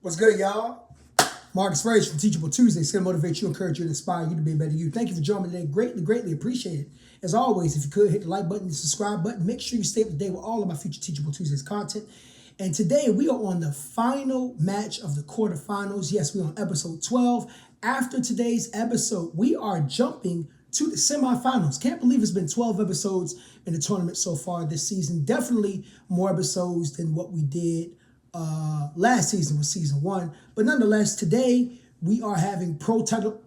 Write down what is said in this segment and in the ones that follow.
What's good, y'all? Marcus Ferris from Teachable Tuesday. It's going to motivate you, encourage you, and inspire you to be a better you. Thank you for joining me today. Greatly appreciate it. As always, if you could, hit the like button, the subscribe button. Make sure you stay up to date with all of my future Teachable Tuesdays content. And today we are on the final match of the quarterfinals. Yes, we're on episode 12. After today's episode, we are jumping to the semifinals. Can't believe it's been 12 episodes in the tournament so far this season. Definitely more episodes than what we did last season was season 1, but nonetheless, today we are having prototype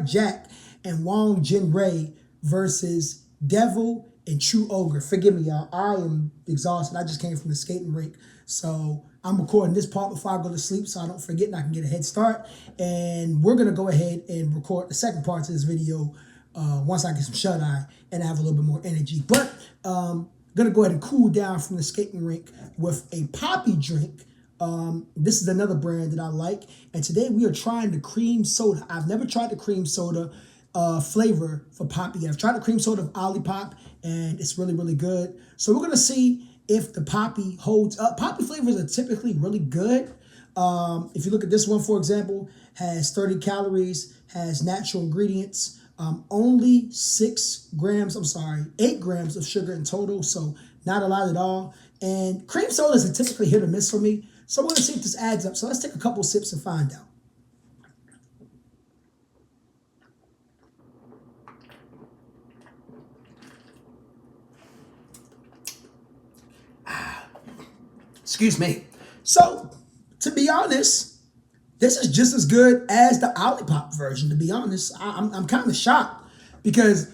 Jack and Wang Jinrei versus Devil and True Ogre. Forgive me, y'all. I am exhausted. I just came from the skating rink, so I'm recording this part before I go to sleep so I don't forget and I can get a head start. And we're gonna go ahead and record the second part of this video once I get some shut eye and have a little bit more energy. But gonna go ahead and cool down from the skating rink with a poppy drink. This is another brand that I like, and today we are trying the cream soda. I've never tried the cream soda flavor for poppy yet. I've tried the cream soda of Olipop, and it's really good. So we're gonna see if the poppy holds up. Poppy flavors are typically really good. If you look at this one, for example, has 30 calories, has natural ingredients. Only 8 grams of sugar in total, so not a lot at all. And cream sodas are typically hit or miss for me, so we're gonna see if this adds up. So let's take a couple sips and find out. Excuse me. So, to be honest, this is just as good as the Olipop version, to be honest. I'm kind of shocked because,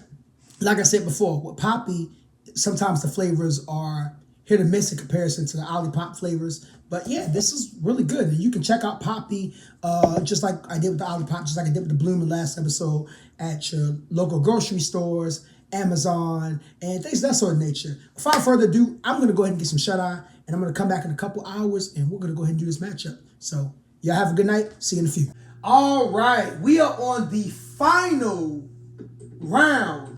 like I said before, with Poppy, sometimes the flavors are hit or miss in comparison to the Olipop flavors. But yeah, this is really good. And you can check out Poppy just like I did with the Olipop, just like I did with the Bloom in the last episode at your local grocery stores, Amazon, and things of that sort of nature. Without further ado, I'm going to go ahead and get some shut-eye, and I'm going to come back in a couple hours, and we're going to go ahead and do this matchup. So y'all have a good night. See you in a few. All right, we are on the final round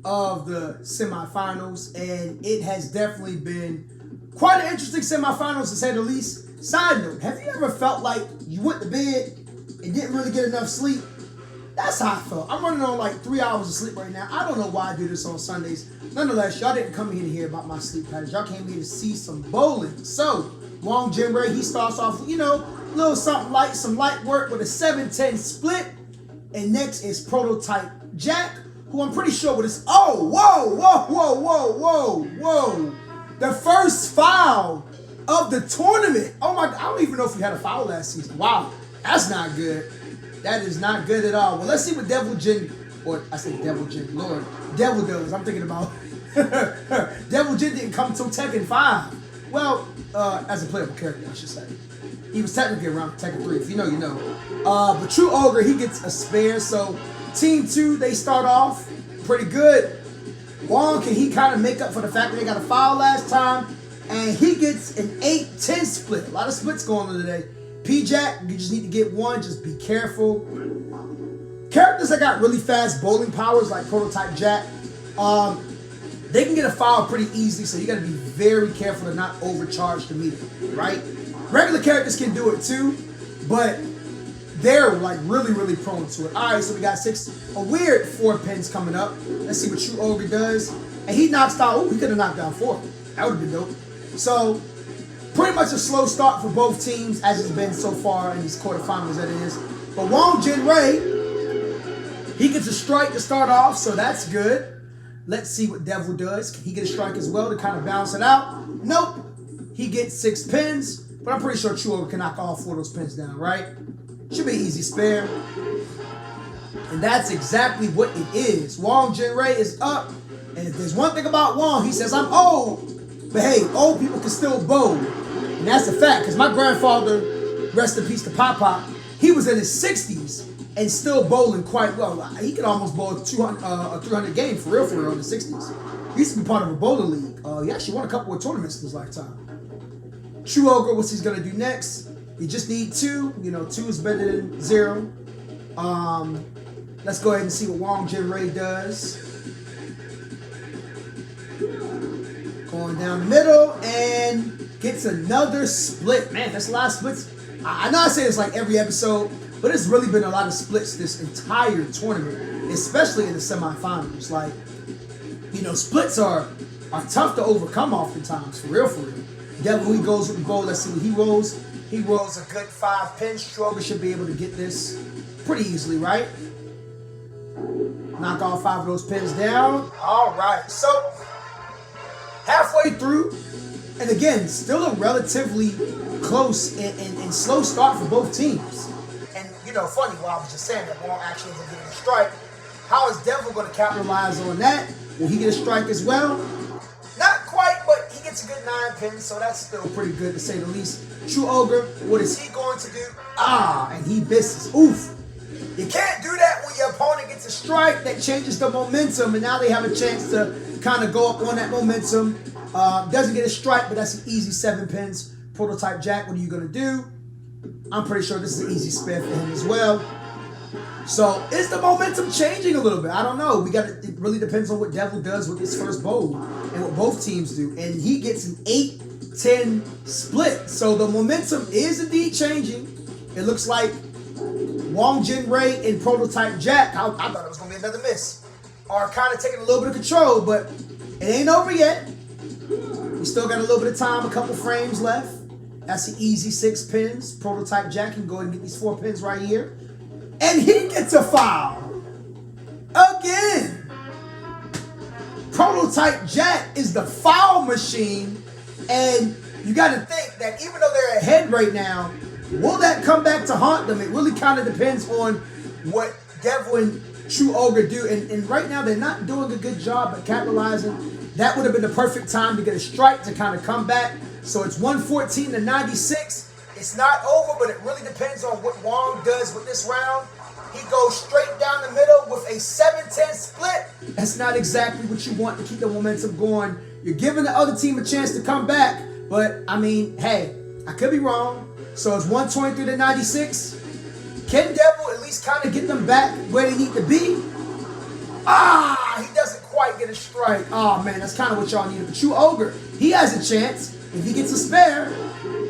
of the semifinals, and it has definitely been quite an interesting semifinals to say the least. Side note, have you ever felt like you went to bed and didn't really get enough sleep? That's how I felt. I'm running on like 3 hours of sleep right now. I don't know why I do this on Sundays. Nonetheless, y'all didn't come here to hear about my sleep patterns. Y'all came here to see some bowling. So, Wang Jinrei, he starts off, a little something light, some light work with a 7-10 split. And next is Prototype Jack, who I'm pretty sure with his, whoa. The first foul of the tournament. Oh my, I don't even know if we had a foul last season. Wow, that's not good. That is not good at all. Well, let's see what Devil Jin does. I'm thinking about Devil Jin didn't come until Tekken 5. Well, as a playable character, I should say. He was technically around Tekken 3. If you know, you know. But True Ogre, he gets a spare. So Team 2, they start off pretty good. Wang, can he kind of make up for the fact that they got a foul last time? And he gets an 8-10 split. A lot of splits going on today. P.Jack, you just need to get one. Just be careful. Characters that got really fast bowling powers, like Prototype Jack, they can get a foul pretty easily, so you got to be very careful to not overcharge the meter, right? Regular characters can do it too, but they're like really prone to it. All right, so we got a weird 4 pins coming up. Let's see what True Ogre does. And he knocks out, he could have knocked down 4. That would have been dope. So, pretty much a slow start for both teams, as it's been so far in these quarterfinals, that is. But Wang Jinrei, he gets a strike to start off, so that's good. Let's see what Devil does. Can he get a strike as well to kind of balance it out? Nope. He gets 6 pins, but I'm pretty sure True Ogre can knock all 4 of those pins down, right? Should be easy spare. And that's exactly what it is. Wang Jinrei is up, and if there's one thing about Wang, he says, I'm old. But hey, old people can still bowl. And that's a fact, because my grandfather, rest in peace to Pop, he was in his 60s and still bowling quite well. He could almost bowl a 300 game for real in the 60s. He used to be part of a bowling league. He actually won a couple of tournaments in his lifetime. True Ogre, what's he's going to do next? You just need 2. 2 is better than 0. Let's go ahead and see what Wang Jinrei does. Going down the middle, and gets another split. Man, that's a lot of splits. I know I say it's like every episode, but it's really been a lot of splits this entire tournament, especially in the semifinals. Like, you know, splits are tough to overcome oftentimes, for real, for real. Devil, he goes with the bowl. Let's see what he rolls. He rolls a good 5 pins. Stroger should be able to get this pretty easily, right? Knock all 5 of those pins down. All right, so halfway through, and again, still a relatively close and slow start for both teams. And, you know, funny, while I was just saying that Wong actually ends up getting a strike, how is Devil going to capitalize on that? Will he get a strike as well? Not quite, but he gets a good 9 pins, so that's still pretty good to say the least. True Ogre, what is he going to do? And he misses. Oof. You can't do that when your opponent gets a strike. That changes the momentum, and now they have a chance to kind of go up on that momentum. Doesn't get a strike, but that's an easy 7 pins. Prototype Jack, what are you going to do? I'm pretty sure this is an easy spare for him as well. So is the momentum changing a little bit? I don't know. It really depends on what Devil does with his first bowl and what both teams do. And he gets an 8-10 split. So the momentum is indeed changing. It looks like Wong Jin Ray and Prototype Jack, I thought it was going to be another miss, are kind of taking a little bit of control, but it ain't over yet. We still got a little bit of time, a couple frames left. That's an easy 6 pins. Prototype Jack can go ahead and get these 4 pins right here. And he gets a foul. Again. Prototype Jack is the foul machine. And you got to think that even though they're ahead right now, will that come back to haunt them? It really kind of depends on what Devil and True Ogre do. And right now, they're not doing a good job at capitalizing. That would have been the perfect time to get a strike to kind of come back. So it's 114-96. It's not over, but it really depends on what Wong does with this round. He goes straight down the middle with a 7-10 split. That's not exactly what you want to keep the momentum going. You're giving the other team a chance to come back. But, I mean, hey, I could be wrong. So it's 123-96. Can Devil at least kind of get them back where they need to be? He doesn't quite get a strike. Oh, man, that's kind of what y'all need. But True Ogre, he has a chance if he gets a spare.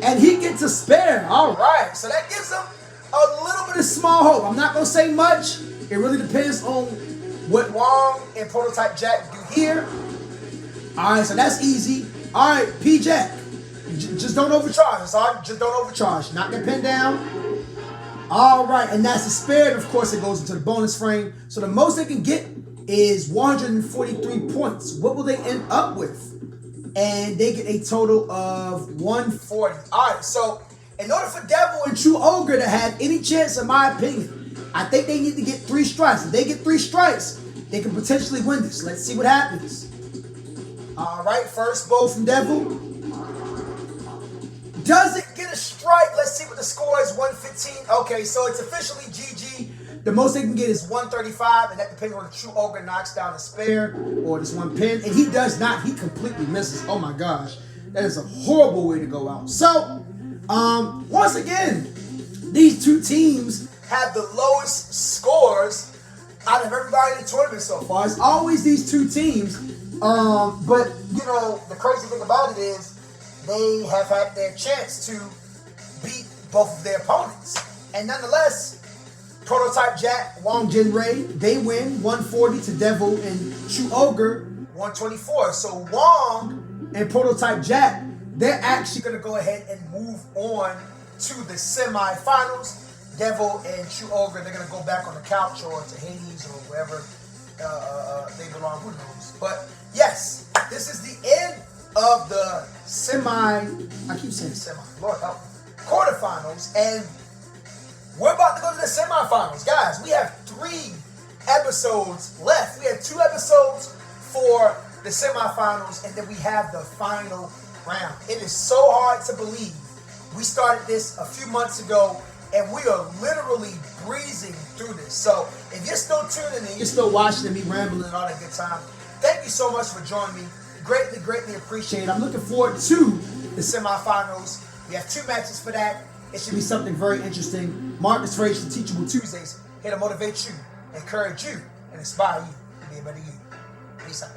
And he gets a spare. All right. So that gives him a little bit of small hope. I'm not going to say much. It really depends on what Wong and Prototype Jack do here. All right. So that's easy. All right. P.Jack. Just don't overcharge. That's all. Just don't overcharge. Knock that pin down. All right. And that's a spare. And of course, it goes into the bonus frame. So the most they can get is 143 points. What will they end up with? And they get a total of 140. All right, so in order for Devil and True Ogre to have any chance, in my opinion, I think they need to get 3 strikes. If they get 3 strikes, they can potentially win this. Let's see what happens. All right, first bowl from Devil. Doesn't get a strike. Let's see what the score is, 115. Okay, so it's officially GG. The most they can get is 135, and that depends on the True Ogre knocks down a spare or this 1 pin. And he does not. He completely misses. Oh, my gosh. That is a horrible way to go out. So, once again, these 2 teams have the lowest scores out of everybody in the tournament so far. It's always these 2 teams. But, you know, the crazy thing about it is they have had their chance to beat both of their opponents. And nonetheless, Prototype Jack, Wong Jin Ray, they win 140 to Devil and True Ogre 124. So Wong and Prototype Jack, they're actually going to go ahead and move on to the semifinals. Devil and True Ogre, they're going to go back on the couch or to Hades or wherever they belong. Who knows? But yes, this is the end of the Lord help me, quarterfinals. And we're about to go to the semifinals. Guys, we have 3 episodes left. We have 2 episodes for the semifinals, and then we have the final round. It is so hard to believe. We started this a few months ago, and we are literally breezing through this. So if you're still tuning in, you're still watching me rambling and all that good time, thank you so much for joining me. Greatly, greatly appreciate it. I'm looking forward to the semifinals. We have 2 matches for that. It should be something very interesting. Mark this phrase for Teachable Tuesdays, here to motivate you, encourage you, and inspire you to be a better you. Peace out.